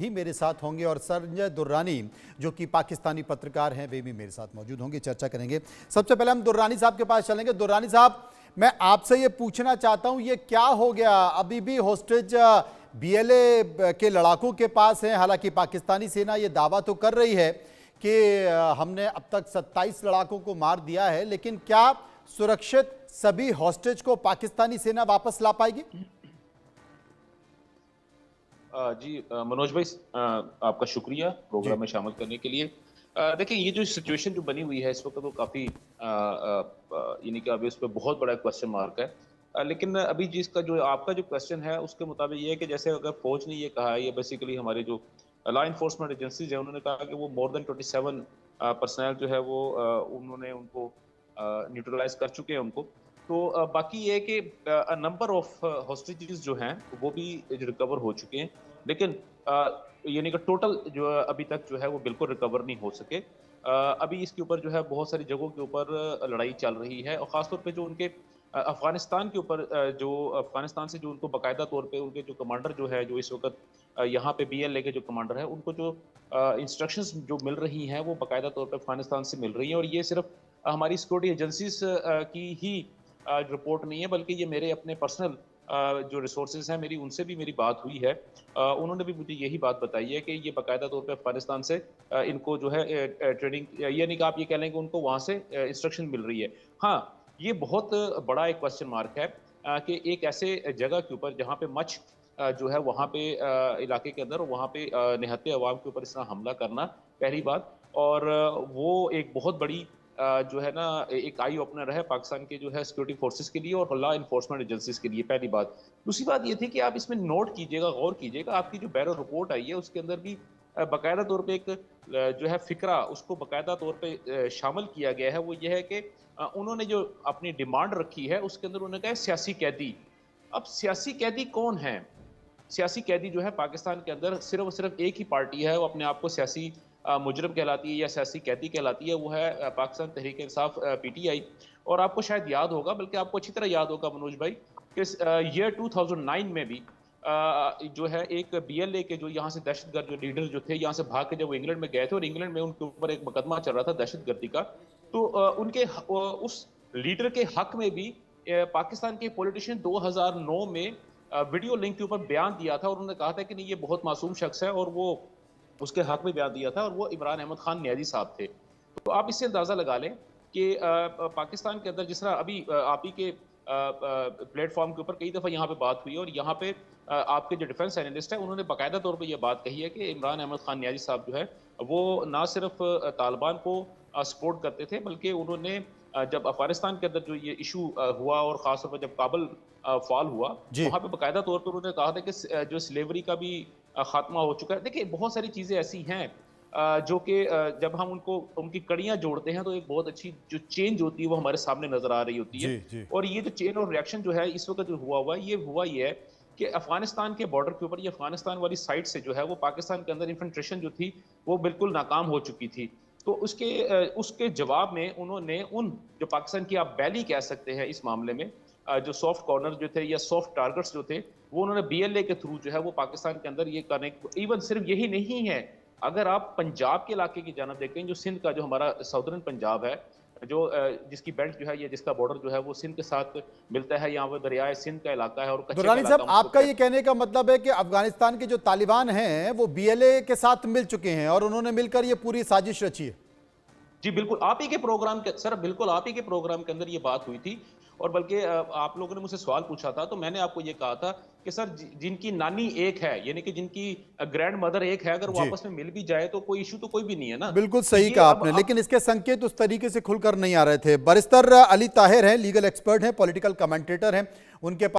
ही मेरे साथ होंगे और संजय दुर्रानी जो कि पाकिस्तानी पत्रकार हैं वे भी मेरे साथ मौजूद होंगे, चर्चा करेंगे। सबसे पहले हम दुर्रानी साहब के पास चलेंगे। दुर्रानी साहब, मैं आपसे ये पूछना चाहता हूं, ये क्या हो गया? अभी भी होस्टेज बीएलए के लड़ाकों के पास हैं। हालांकि पाकिस्तानी सेना ये दावा तो कर रही है कि हमने अब तक 27 लड़ाकों को मार दिया है, लेकिन क्या सुरक्षित सभी हॉस्टेज को पाकिस्तानी सेना वापस ला पाएगी? जी मनोज भाई, आपका शुक्रिया प्रोग्राम में शामिल करने के लिए। देखिए, ये जो सिचुएशन जो बनी हुई है इस वक्त वो काफ़ी यानी कि अभी उस पर बहुत बड़ा क्वेश्चन मार्क है। लेकिन अभी जिसका जो आपका जो क्वेश्चन है उसके मुताबिक ये है कि जैसे अगर फौज ने ये कहा है, ये बेसिकली हमारे जो लॉ इन्फोर्समेंट एजेंसीज है उन्होंने कहा कि वो मोर देन 27 पर्सनल जो है वो उन्होंने उनको न्यूट्रलाइज कर चुके हैं उनको। तो बाकी ये है कि नंबर ऑफ हॉस्टेजेस जो हैं वो भी रिकवर हो चुके हैं, लेकिन यानी कि टोटल जो अभी तक जो है वो बिल्कुल रिकवर नहीं हो सके। अभी इसके ऊपर जो है बहुत सारी जगहों के ऊपर लड़ाई चल रही है, और ख़ासतौर पे जो उनके अफ़गानिस्तान के ऊपर जो अफ़गानिस्तान से जो उनको बाकायदा तौर पे उनके जो कमांडर जो है, जो इस वक्त यहाँ पे बीएलए के जो कमांडर है, उनको जो इंस्ट्रक्शंस जो मिल रही हैं वो बाकायदा तौर पे अफ़गानिस्तान से मिल रही हैं। और ये सिर्फ हमारी सिक्योरिटी एजेंसीज की ही रिपोर्ट नहीं है, बल्कि ये मेरे अपने पर्सनल जो रिसोर्सेज हैं मेरी, उनसे भी मेरी बात हुई है। उन्होंने भी मुझे यही बात बताई है कि ये बाकायदा तौर पे अफगानिस्तान से इनको जो है ट्रेनिंग, यानी कि आप ये कह लें कि उनको वहाँ से इंस्ट्रक्शन मिल रही है। हाँ, ये बहुत बड़ा एक क्वेश्चन मार्क है कि एक ऐसे जगह के ऊपर जहाँ पे मच जो है वहाँ पे इलाके के अंदर वहाँ पे निहत्ते अवाम के ऊपर इस तरह हमला करना, पहली बात। और वो एक बहुत बड़ी जो है ना एक आई ओपनर है पाकिस्तान के जो है सिक्योरिटी फोर्सेस के लिए और लॉ इन्फोर्समेंट एजेंसीज के लिए, पहली बात। दूसरी बात ये थी कि आप इसमें नोट कीजिएगा, गौर कीजिएगा, आपकी जो बैरो रिपोर्ट आई है उसके अंदर भी बाकायदा तौर पे एक जो है फिक्रा उसको बाकायदा तौर पे शामिल किया गया है। वो ये है कि उन्होंने जो अपनी डिमांड रखी है उसके अंदर उन्होंने कहा सियासी कैदी। अब सियासी कैदी कौन है? सियासी कैदी जो है पाकिस्तान के अंदर सिर्फ और सिर्फ एक ही पार्टी है, वो अपने आप को सियासी मुजरम कहलाती है या सियासी कैदी कहलाती है, वो है पाकिस्तान तहरीक इंसाफ पीटीआई। और आपको शायद याद होगा, बल्कि आपको अच्छी तरह याद होगा मनोज भाई, कि ईयर 2009 में भी जो है एक बीएलए के जो यहाँ से दहशतगर्द जो लीडर जो थे यहाँ से भाग के जब वो इंग्लैंड में गए थे और इंग्लैंड में उनके ऊपर एक मुकदमा चल रहा था दहशतगर्दी का, तो उनके उस लीडर के हक में भी पाकिस्तान के पॉलिटिशियन 2009 में वीडियो लिंक के ऊपर बयान दिया था और उन्होंने कहा था कि नहीं, ये बहुत मासूम शख्स है, और वो उसके हक में बयान दिया था, और वो इमरान अहमद खान न्याजी साहब थे। तो आप इससे अंदाज़ा लगा लें कि पाकिस्तान के अंदर जिस तरह अभी आप ही के प्लेटफॉर्म के ऊपर कई दफ़ा यहाँ पे बात हुई है, और यहाँ पे आपके जो डिफेंस एनालिस्ट है उन्होंने बाकायदा तौर पे ये बात कही है कि इमरान अहमद खान न्याजी साहब जो है वो ना सिर्फ तालिबान को सपोर्ट करते थे, बल्कि उन्होंने जब अफगानिस्तान के अंदर जो ये इशू हुआ और ख़ासतौर पर जब काबुल फॉल हुआ, वहाँ पे बाकायदा तौर पर उन्होंने कहा था कि जो स्लेवरी का भी खात्मा हो चुका है। देखिए, बहुत सारी चीज़ें ऐसी हैं जो कि जब हम उनको उनकी कड़ियाँ जोड़ते हैं तो एक बहुत अच्छी जो चेंज होती है वो हमारे सामने नजर आ रही होती है। जी। और ये जो चेन और रिएक्शन जो है इस वक्त जो हुआ ये है कि अफगानिस्तान के बॉर्डर के ऊपर, ये अफगानिस्तान वाली साइड से जो है वो पाकिस्तान के अंदर इन्फिल्ट्रेशन जो थी वो बिल्कुल नाकाम हो चुकी थी। तो उसके जवाब में उन्होंने उन जो पाकिस्तान की आप बैली कह सकते हैं इस मामले में, जो सॉफ्ट कॉर्नर जो थे या सॉफ्ट टारगेट्स जो थे, वो उन्होंने बीएलए के थ्रू जो है वो पाकिस्तान के अंदर ये करने, इवन सिर्फ यही नहीं है, अगर आप पंजाब के इलाके की जानब देखें, जो सिंध का जो हमारा साउदर्न पंजाब है, जो जिसकी बेल्ट जो है ये जिसका बॉर्डर जो है वो सिंध के साथ मिलता है, यहाँ पर दरियाए सिंध का इलाका है और कच्चे दुर्रानी साहब, आपका ये कहने का मतलब है कि अफगानिस्तान के जो तालिबान हैं वो बीएलए के साथ मिल चुके हैं और उन्होंने मिलकर ये पूरी साजिश रची है? जी बिल्कुल, आप ही के प्रोग्राम के सर, बिल्कुल आप ही के प्रोग्राम के अंदर ये बात हुई थी। और बल्कि आप लोगों ने मुझसे सवाल पूछा था तो मैंने आपको ये कहा था कि सर जिनकी नानी एक है, यानी कि जिनकी ग्रैंड मदर एक है, अगर वो आपस में मिल भी जाए तो कोई इशू तो कोई भी नहीं है ना। बिल्कुल सही कहा आपने, लेकिन इसके संकेत उस तरीके से खुलकर नहीं आ रहे थे। बैरिस्टर अली ताहिर हैं, लीगल एक्सपर्ट हैं, पॉलिटिकल कमेंटेटर हैं, उनके